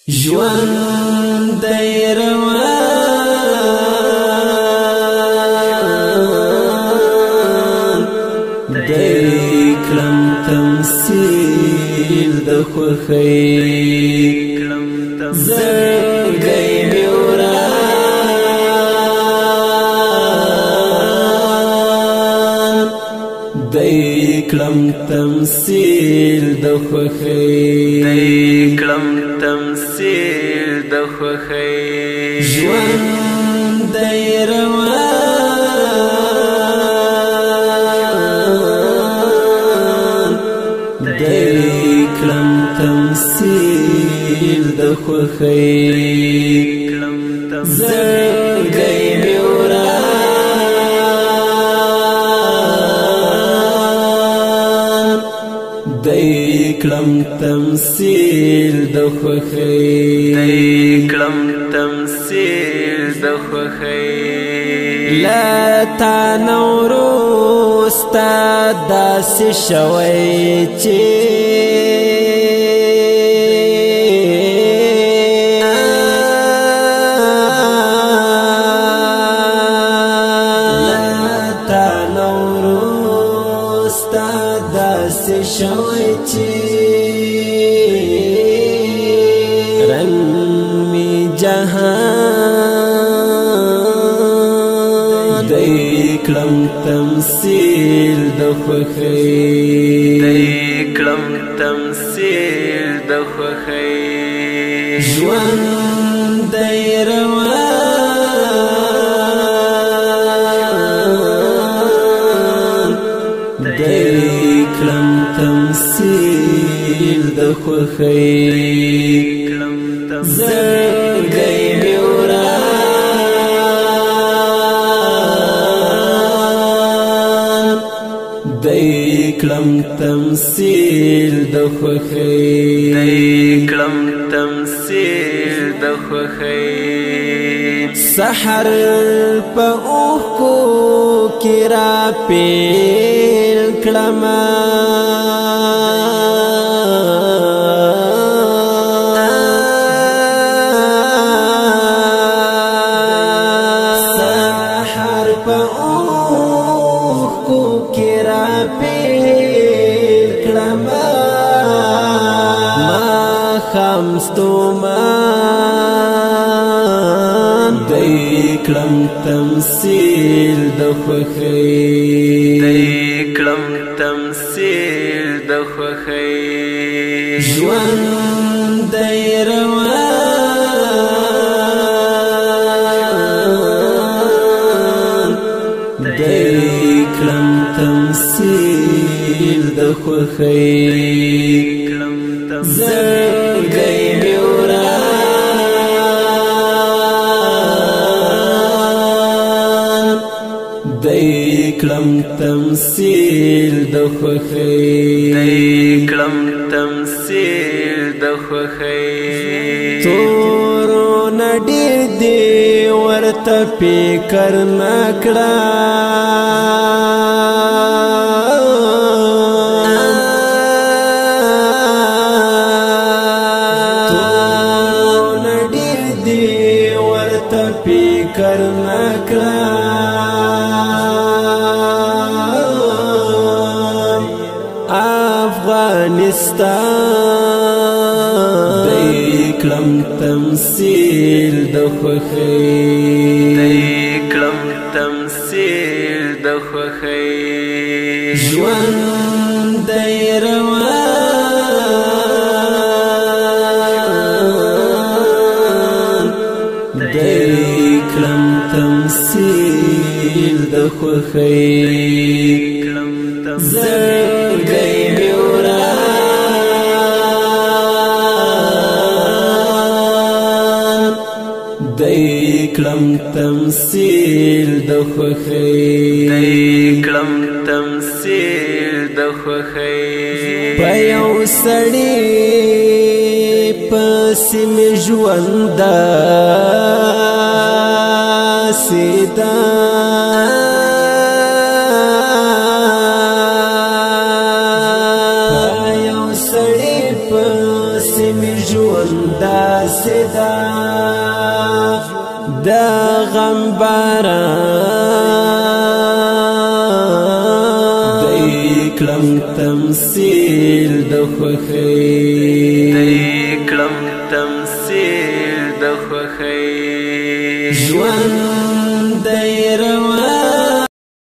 ژوند دی روان دی کلم تمثیل د خوښۍ زړګی مې وران دی کلم تمثیل د خوښۍ د خوښۍ ژوند دی روان دی کلم تمثیل د خوښۍ زړګی مې وران دی کلم تمثیل د خوښۍ لا تا نوروستا داسې شوی چې شوی چې رنگ می جهان دی کلم تمثیل د خوښۍ ژوند دی روان دی کلم تمثیل د خوښۍ زړګی مې وران دی کلم تمثیل د خوښۍ سحر په اوښکو کې را پیل کړمه خمستومان دی کلم تمثیل د خوښۍ ژوند دی روان دی کلم تمثیل د خوښۍ زړګی مې وران دی کلم تمثیل د خوښۍ تورونه ډېر دی ورته فکر نه کړه فکر نکړه افغانستان دی کلم تمثیل د خوښۍ ژوند دی روان دی کلم تمثیل د خوښۍ زړګی مې وران دی کلم تمثیل د خوښۍ په یو سړي پسې مې ژوند داسې ده په یو سړي پسې مې ژوند داسې دا د غم باران دی کړم تمثیل د خوښۍ تمثيل د خوښۍ ژوند